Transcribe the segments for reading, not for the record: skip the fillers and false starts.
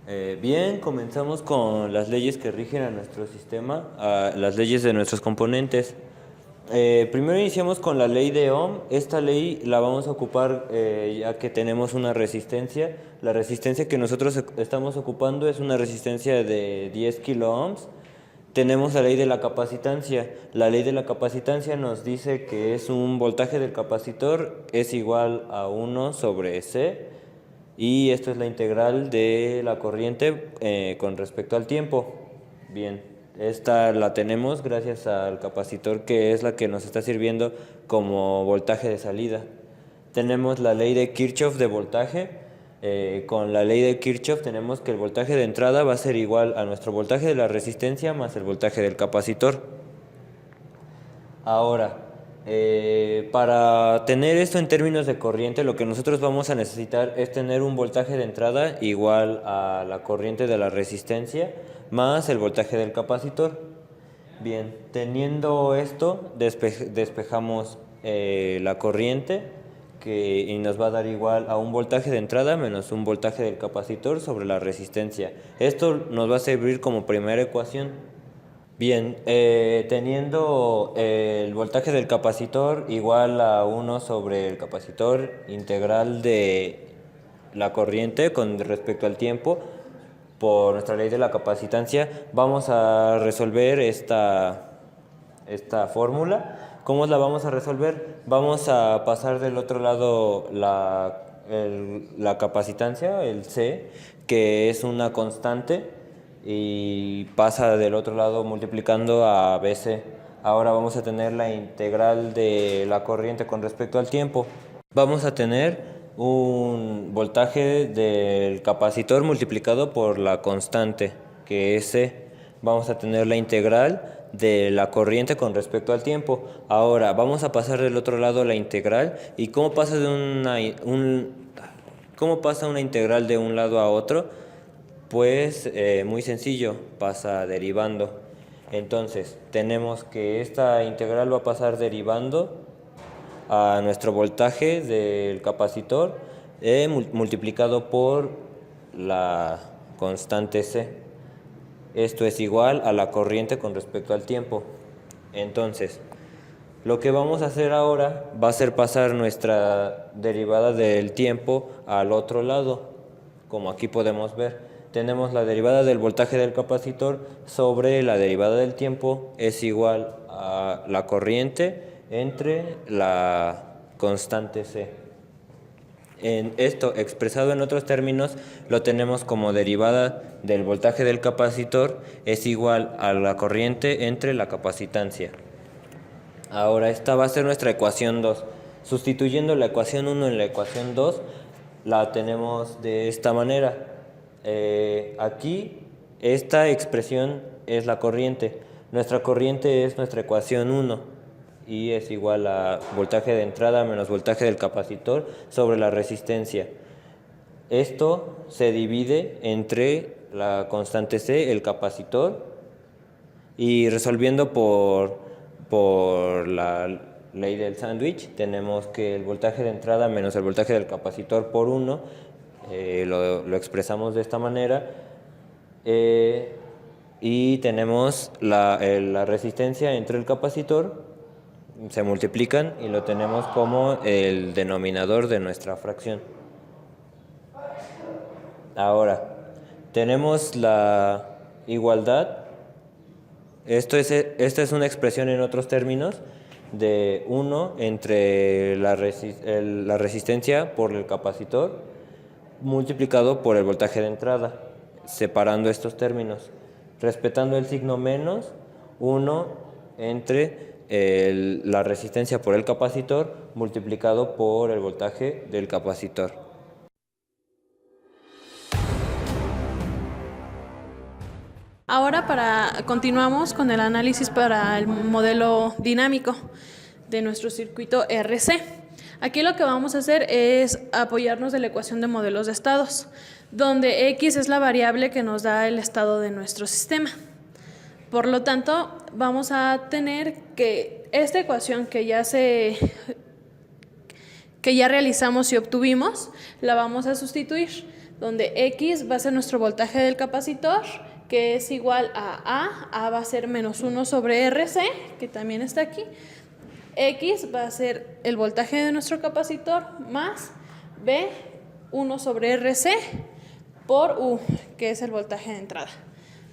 Bien, comenzamos con las leyes que rigen a nuestro sistema, a las leyes de nuestros componentes. Primero iniciamos con la ley de Ohm. Esta ley la vamos a ocupar ya que tenemos una resistencia. La resistencia que nosotros estamos ocupando es una resistencia de 10 kiloohms. Tenemos la ley de la capacitancia. La ley de la capacitancia nos dice que es un voltaje del capacitor es igual a 1 sobre C, y esto es la integral de la corriente con respecto al tiempo. Bien, esta la tenemos gracias al capacitor, que es la que nos está sirviendo como voltaje de salida. Tenemos la ley de Kirchhoff de voltaje. Con la ley de Kirchhoff tenemos que el voltaje de entrada va a ser igual a nuestro voltaje de la resistencia más el voltaje del capacitor. Ahora, para tener esto en términos de corriente, lo que nosotros vamos a necesitar es tener un voltaje de entrada igual a la corriente de la resistencia más el voltaje del capacitor. Bien, teniendo esto, despejamos la corriente y nos va a dar igual a un voltaje de entrada menos un voltaje del capacitor sobre la resistencia. Esto nos va a servir como primera ecuación. Bien, teniendo el voltaje del capacitor igual a 1 sobre el capacitor integral de la corriente con respecto al tiempo, por nuestra ley de la capacitancia, vamos a resolver esta fórmula. ¿Cómo la vamos a resolver? Vamos a pasar del otro lado la capacitancia, el C, que es una constante, y pasa del otro lado multiplicando a BC. Ahora vamos a tener la integral de la corriente con respecto al tiempo. Vamos a tener un voltaje del capacitor multiplicado por la constante, que es C. Vamos a tener la integral de la corriente con respecto al tiempo. Ahora vamos a pasar del otro lado la integral. ¿Y cómo pasa cómo pasa una integral de un lado a otro? Pues muy sencillo, pasa derivando. Entonces tenemos que esta integral va a pasar derivando a nuestro voltaje del capacitor multiplicado por la constante C. Esto es igual a la corriente con respecto al tiempo. Entonces, lo que vamos a hacer ahora va a ser pasar nuestra derivada del tiempo al otro lado. Como aquí podemos ver, tenemos la derivada del voltaje del capacitor sobre la derivada del tiempo es igual a la corriente entre la constante C. En esto, expresado en otros términos, lo tenemos como derivada del voltaje del capacitor es igual a la corriente entre la capacitancia. Ahora esta va a ser nuestra ecuación 2. Sustituyendo la ecuación 1 en la ecuación 2, la tenemos de esta manera. Aquí, esta expresión es la corriente. Nuestra corriente es nuestra ecuación 1. Y es igual a voltaje de entrada menos voltaje del capacitor sobre la resistencia. Esto se divide entre la constante C, el capacitor, y resolviendo por la ley del sándwich, tenemos que el voltaje de entrada menos el voltaje del capacitor por 1, lo expresamos de esta manera, y tenemos la resistencia entre el capacitor, se multiplican y lo tenemos como el denominador de nuestra fracción. Ahora, tenemos la igualdad. Esta es una expresión en otros términos de 1 entre la resistencia por el capacitor multiplicado por el voltaje de entrada, separando estos términos, respetando el signo menos, 1 entre la resistencia por el capacitor multiplicado por el voltaje del capacitor. Ahora continuamos con el análisis para el modelo dinámico de nuestro circuito RC. Aquí lo que vamos a hacer es apoyarnos de la ecuación de modelos de estados, donde X es la variable que nos da el estado de nuestro sistema. Por lo tanto, vamos a tener que esta ecuación que ya realizamos y obtuvimos, la vamos a sustituir. donde X va a ser nuestro voltaje del capacitor, que es igual a va a ser -1 sobre RC, que también está aquí. X va a ser el voltaje de nuestro capacitor más B, 1 sobre RC por U, que es el voltaje de entrada.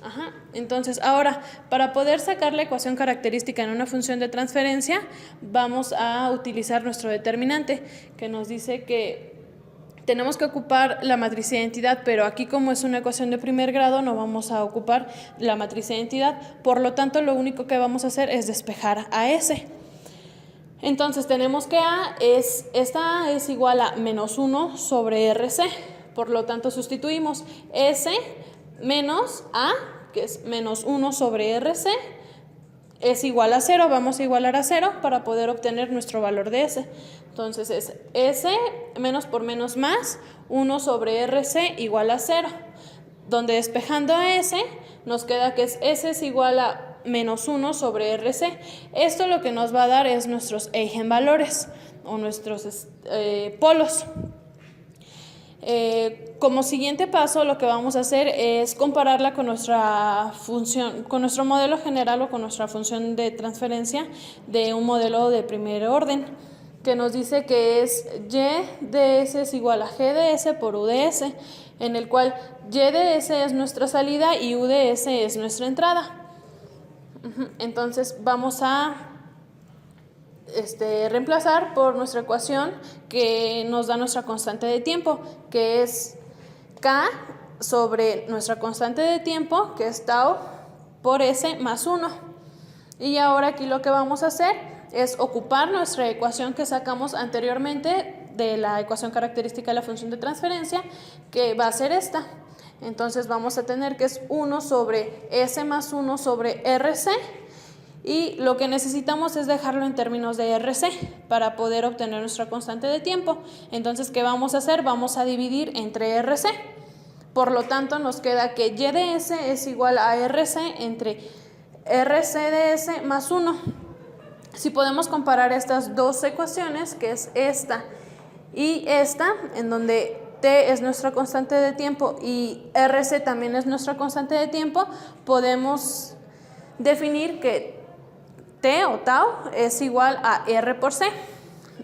Ajá. Entonces, ahora, para poder sacar la ecuación característica en una función de transferencia, vamos a utilizar nuestro determinante, que nos dice que tenemos que ocupar la matriz de identidad, pero aquí como es una ecuación de primer grado, no vamos a ocupar la matriz de identidad. Por lo tanto, lo único que vamos a hacer es despejar a S. Entonces, tenemos que esta es igual a -1 sobre RC. Por lo tanto, sustituimos S menos A, que es -1 sobre RC, es igual a 0, vamos a igualar a 0 para poder obtener nuestro valor de S. Entonces es S menos por menos más, 1 sobre RC igual a 0, donde despejando a S nos queda que S es igual a -1 sobre RC. Esto lo que nos va a dar es nuestros eigenvalores o nuestros polos. Como siguiente paso, lo que vamos a hacer es compararla con nuestra función, con nuestro modelo general o con nuestra función de transferencia de un modelo de primer orden, que nos dice que es Y de S es igual a G de S por U de S, en el cual Y de S es nuestra salida y U de S es nuestra entrada. Entonces vamos a reemplazar por nuestra ecuación que nos da nuestra constante de tiempo, que es K sobre nuestra constante de tiempo, que es tau, por S más 1. Y ahora aquí lo que vamos a hacer es ocupar nuestra ecuación que sacamos anteriormente de la ecuación característica de la función de transferencia, que va a ser esta. Entonces vamos a tener que es 1 sobre S más 1 sobre RC, y lo que necesitamos es dejarlo en términos de RC para poder obtener nuestra constante de tiempo. Entonces, ¿qué vamos a hacer? Vamos a dividir entre RC. Por lo tanto, nos queda que Y de S es igual a RC entre RC de S más 1. Si podemos comparar estas dos ecuaciones, que es esta y esta, en donde T es nuestra constante de tiempo y RC también es nuestra constante de tiempo, podemos definir que T o tau es igual a R por C,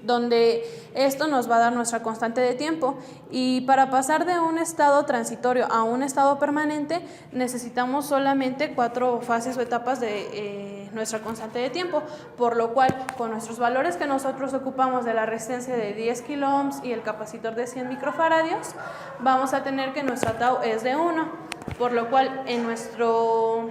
donde esto nos va a dar nuestra constante de tiempo. Y para pasar de un estado transitorio a un estado permanente necesitamos solamente 4 fases o etapas de nuestra constante de tiempo, por lo cual con nuestros valores que nosotros ocupamos de la resistencia de 10 kiloohms y el capacitor de 100 microfaradios, vamos a tener que nuestra tau es de 1, por lo cual en nuestro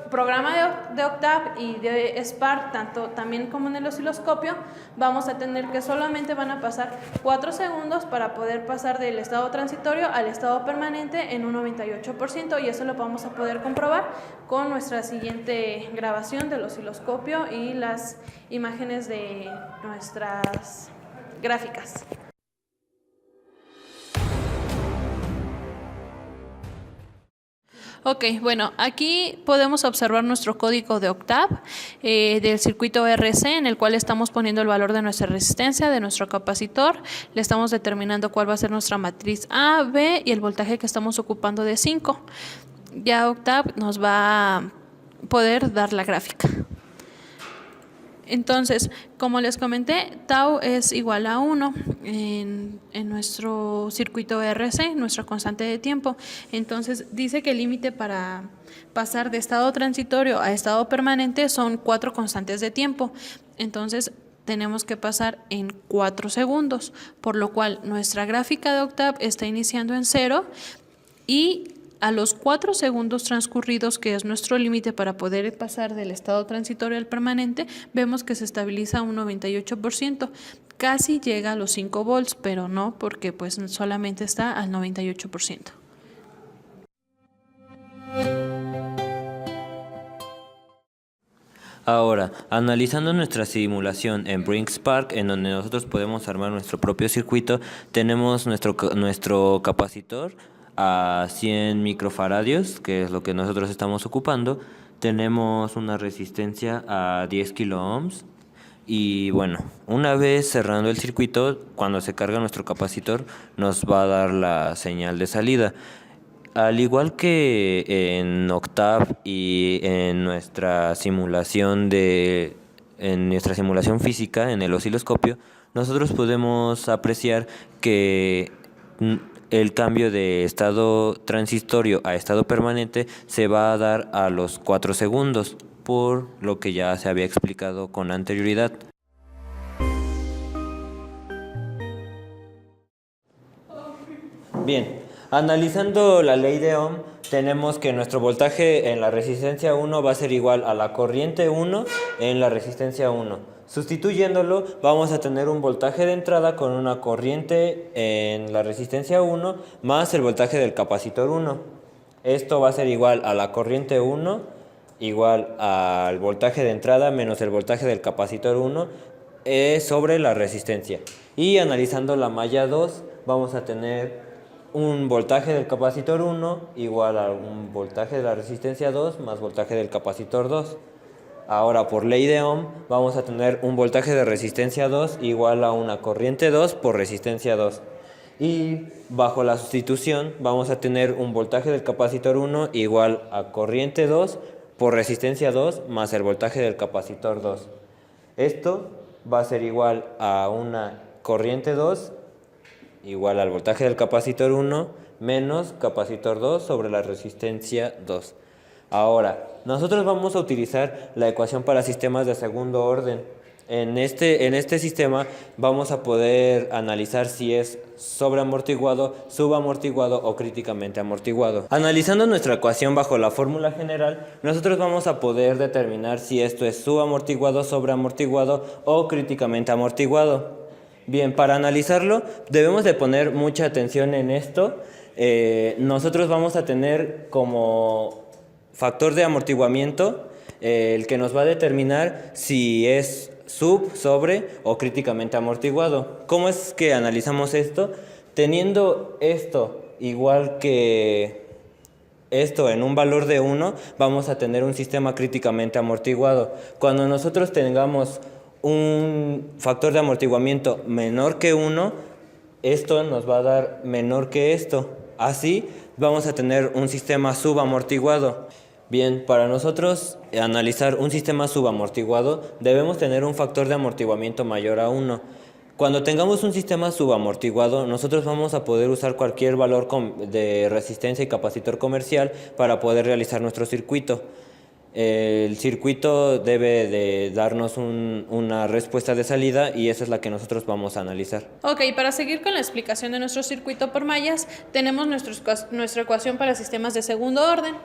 programa de Octave y de Spark, también como en el osciloscopio, vamos a tener que solamente van a pasar 4 segundos para poder pasar del estado transitorio al estado permanente en un 98%, y eso lo vamos a poder comprobar con nuestra siguiente grabación del osciloscopio y las imágenes de nuestras gráficas. Ok, bueno, aquí podemos observar nuestro código de Octave del circuito RC, en el cual estamos poniendo el valor de nuestra resistencia, de nuestro capacitor, le estamos determinando cuál va a ser nuestra matriz A, B y el voltaje que estamos ocupando de 5. Ya Octave nos va a poder dar la gráfica. Entonces, como les comenté, tau es igual a 1 en nuestro circuito RC, nuestra constante de tiempo. Entonces, dice que el límite para pasar de estado transitorio a estado permanente son 4 constantes de tiempo. Entonces, tenemos que pasar en 4 segundos, por lo cual nuestra gráfica de Octave está iniciando en 0 y a los 4 segundos transcurridos, que es nuestro límite para poder pasar del estado transitorio al permanente, vemos que se estabiliza a un 98%. Casi llega a los 5 volts, pero no, porque pues solamente está al 98%. Ahora, analizando nuestra simulación en BrinkSpark, en donde nosotros podemos armar nuestro propio circuito, tenemos nuestro capacitor a 100 microfaradios, que es lo que nosotros estamos ocupando. Tenemos una resistencia a 10 kiloohms Y bueno, una vez cerrando el circuito, cuando se carga nuestro capacitor, nos va a dar la señal de salida. Al igual que en Octave y en nuestra simulación física en el osciloscopio, nosotros podemos apreciar que el cambio de estado transitorio a estado permanente se va a dar a los 4 segundos, por lo que ya se había explicado con anterioridad. Bien, analizando la ley de Ohm, tenemos que nuestro voltaje en la resistencia 1 va a ser igual a la corriente 1 en la resistencia 1. Sustituyéndolo, vamos a tener un voltaje de entrada con una corriente en la resistencia 1 más el voltaje del capacitor 1. Esto va a ser igual a la corriente 1 igual al voltaje de entrada menos el voltaje del capacitor 1 sobre la resistencia. Y analizando la malla 2, vamos a tener un voltaje del capacitor 1 igual a un voltaje de la resistencia 2 más voltaje del capacitor 2. Ahora, por ley de Ohm, vamos a tener un voltaje de resistencia 2 igual a una corriente 2 por resistencia 2. Y bajo la sustitución, vamos a tener un voltaje del capacitor 1 igual a corriente 2 por resistencia 2 más el voltaje del capacitor 2. Esto va a ser igual a una corriente 2 igual al voltaje del capacitor 1 menos capacitor 2 sobre la resistencia 2. Ahora, nosotros vamos a utilizar la ecuación para sistemas de segundo orden. En este sistema vamos a poder analizar si es sobreamortiguado, subamortiguado o críticamente amortiguado. Analizando nuestra ecuación bajo la fórmula general, nosotros vamos a poder determinar si esto es subamortiguado, sobreamortiguado o críticamente amortiguado. Bien, para analizarlo debemos de poner mucha atención en esto. Nosotros vamos a tener como factor de amortiguamiento el que nos va a determinar si es sobre o críticamente amortiguado. ¿Cómo es que analizamos esto? Teniendo esto igual que esto en un valor de 1, vamos a tener un sistema críticamente amortiguado. Cuando nosotros tengamos un factor de amortiguamiento menor que 1, esto nos va a dar menor que esto. Así vamos a tener un sistema subamortiguado. Bien, para nosotros analizar un sistema subamortiguado debemos tener un factor de amortiguamiento mayor a 1. Cuando tengamos un sistema subamortiguado, nosotros vamos a poder usar cualquier valor de resistencia y capacitor comercial para poder realizar nuestro circuito. El circuito debe de darnos una respuesta de salida y esa es la que nosotros vamos a analizar. Ok, para seguir con la explicación de nuestro circuito por mallas, tenemos nuestra ecuación para sistemas de segundo orden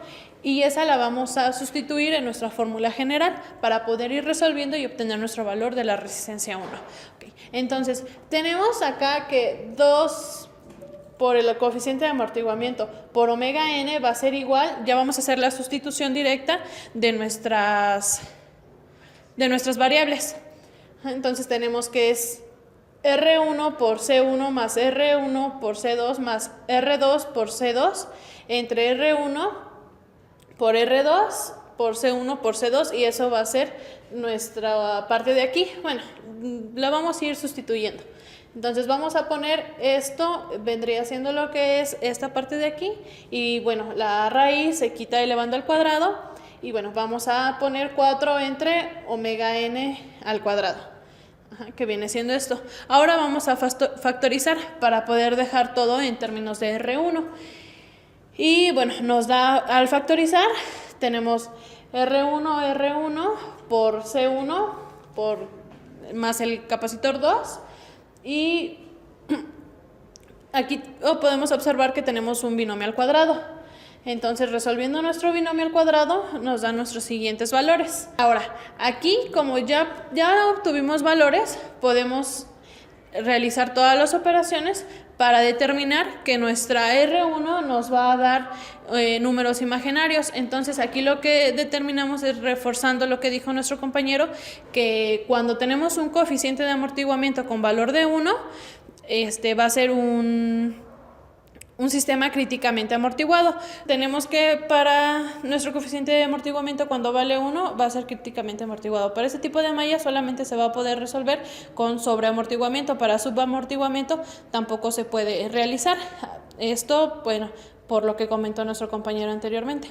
y esa la vamos a sustituir en nuestra fórmula general para poder ir resolviendo y obtener nuestro valor de la resistencia 1. Okay. Entonces, tenemos acá que 2 por el coeficiente de amortiguamiento por omega n va a ser igual, ya vamos a hacer la sustitución directa de nuestras variables. Entonces tenemos que es R1 por C1 más R1 por C2 más R2 por C2 entre R1 por R2 por C1 por C2 y eso va a ser nuestra parte de aquí. Bueno, la vamos a ir sustituyendo. Entonces vamos a poner esto, vendría siendo lo que es esta parte de aquí y bueno, la raíz se quita elevando al cuadrado y bueno, vamos a poner 4 entre omega n al cuadrado, que viene siendo esto. Ahora vamos a factorizar para poder dejar todo en términos de R1 y bueno, nos da al factorizar, tenemos R1 por C1 más el capacitor 2. Y aquí podemos observar que tenemos un binomio al cuadrado. Entonces, resolviendo nuestro binomio al cuadrado, nos dan nuestros siguientes valores. Ahora, aquí, como ya obtuvimos valores, podemos realizar todas las operaciones para determinar que nuestra R1 nos va a dar números imaginarios. Entonces aquí lo que determinamos es, reforzando lo que dijo nuestro compañero, que cuando tenemos un coeficiente de amortiguamiento con valor de 1, va a ser un un sistema críticamente amortiguado. Tenemos que para nuestro coeficiente de amortiguamiento cuando vale 1 va a ser críticamente amortiguado. Para ese tipo de malla solamente se va a poder resolver con sobreamortiguamiento. Para subamortiguamiento tampoco se puede realizar. Esto, bueno, por lo que comentó nuestro compañero anteriormente.